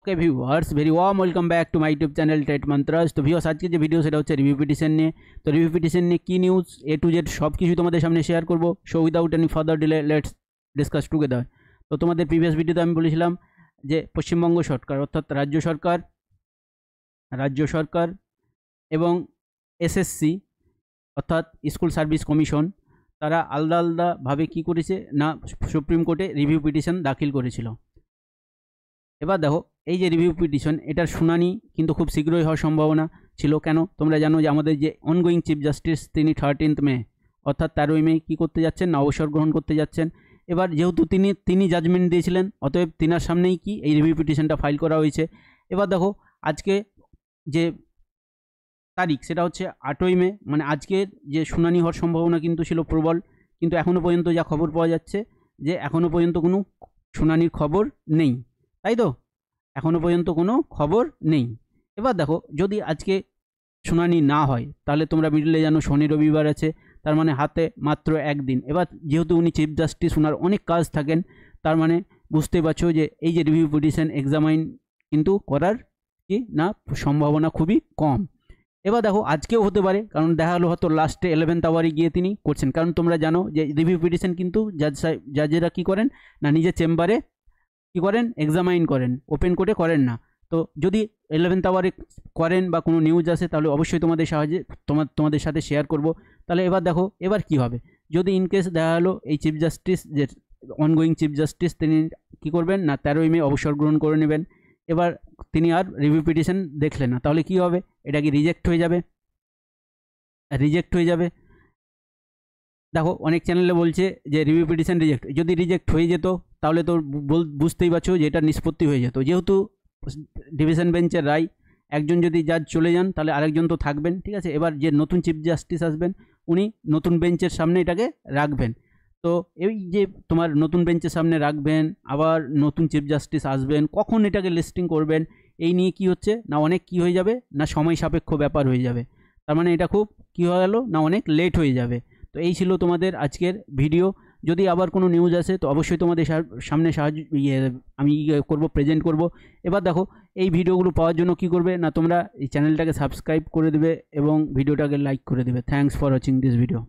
Okay viewers, very warm welcome back to my YouTube channel TET মন্ত্রাস। তো viewers, আজকে যে video সেটা হচ্ছে রিভিউ পিটিশন নিয়ে। তো রিভিউ পিটিশন নিয়ে কী নিউজ A to Z সব কিছু তোমাদের সামনে শেয়ার করবো। So without any further delay let's discuss together. তো তোমাদের প্রিভিয়াস ভিডিওতে আমি বলেছিলাম যে পশ্চিমবঙ্গ সরকার অর্থাৎ রাজ্য সরকার এবং SSC অর্থাৎ স্কুল সার্ভিস কমিশন তারা আলাদা আলাদাভাবে কী করেছে না সুপ্রিম কোর্টে রিভিউ পিটিশন দাখিল করেছিল। এবার দেখো, এই যে রিভিউ পিটিশন এটার শুনানি কিন্তু খুব শীঘ্রই হওয়ার সম্ভাবনা ছিল। কেন? তোমরা জানো যে আমাদের যে অনগোয়িং চিফ জাস্টিস তিনি 13 মে অর্থাৎ 13 মে কী করতে যাচ্ছেন না অবসর গ্রহণ করতে যাচ্ছেন। এবার যেহেতু তিনি জাজমেন্ট দিয়েছিলেন, অতএব তিনার সামনেই কি এই রিভিউ পিটিশনটা ফাইল করা হয়েছে। এবার দেখো, আজকে যে তারিখ সেটা হচ্ছে 8ই মে, মানে আজকের যে শুনানি হওয়ার সম্ভাবনা কিন্তু ছিল প্রবল, কিন্তু এখনও পর্যন্ত যা খবর পাওয়া যাচ্ছে যে এখনও পর্যন্ত কোনো শুনানির খবর নেই, তাই তো? এখনও পর্যন্ত কোনো খবর নেই। এবার দেখো, যদি আজকে শুনানি না হয় তাহলে তোমরা মিডলে জানো শনি রবিবার আছে, তার মানে হাতে মাত্র একদিন। এবার যেহেতু উনি চিফ জাস্টিস, ওনার অনেক কাজ থাকেন, তার মানে বুঝতে পারছো যে এই যে রিভিউ পিটিশন এক্সামাইন কিন্তু করার কি না সম্ভাবনা খুবই কম। এবার দেখো, আজকেও হতে পারে, কারণ দেখা গেলো হয়তো লাস্টে 11th আওয়ারে গিয়ে তিনি করছেন। কারণ তোমরা জানো যে রিভিউ পিটিশন কিন্তু জাজেরা কী করেন না নিজের চেম্বারে কী করেন এক্সামাইন করেন, ওপেন কোর্টে করেন না। তো যদি 11th আওয়ারে করেন বা কোনো নিউজ আসে তাহলে অবশ্যই তোমাদের সাথে শেয়ার করব। তাহলে এবার দেখো, এবার কি হবে যদি ইনকেস দেখা গেলো এই চিফ জাস্টিস যে অনগোয়িং চিফ জাস্টিস তিনি কী করবেন না 13ই মে অবসর গ্রহণ করে নেবেন। এবার তিনি আর রিভিউ পিটিশন দেখলেন না, তাহলে কি হবে? এটা কি রিজেক্ট হয়ে যাবে? দেখো, অনেক চ্যানেলে বলছে যে রিভিউ পিটিশন রিজেক্ট। যদি রিজেক্ট হয়ে যেত তাহলে তো বুঝতেই পারছো যে এটা নিষ্পত্তি হয়ে যেত। যেহেতু ডিভিশন বেঞ্চের রায়, একজন যদি জাজ চলে যান তাহলে আরেকজন তো থাকবেন, ঠিক আছে? এবার যে নতুন চিফ জাস্টিস আসবেন উনি নতুন বেঞ্চের সামনে এটাকে রাখবেন। তো এই যে তোমার নতুন বেঞ্চের সামনে রাখবেন, আবার নতুন চিফ জাস্টিস আসবেন, কখন এটাকে লিস্টিং করবেন, এই নিয়ে কি হচ্ছে না অনেক কি হয়ে যাবে না সময় সাপেক্ষ ব্যাপার হয়ে যাবে। তার মানে এটা খুব কী হয়ে গেল না অনেক লেট হয়ে যাবে। তো এই ছিল তোমাদের আজকের ভিডিও। যদি আবার কোনো নিউজ আসে তো অবশ্যই তোমাদের সামনে আমি প্রেজেন্ট করব। এবার দেখো, এই ভিডিওগুলো পাওয়ার জন্য কি করবে না তোমরা এই চ্যানেলটাকে সাবস্ক্রাইব করে দেবে এবং ভিডিওটাকে লাইক করে দেবে। Thanks for watching this video.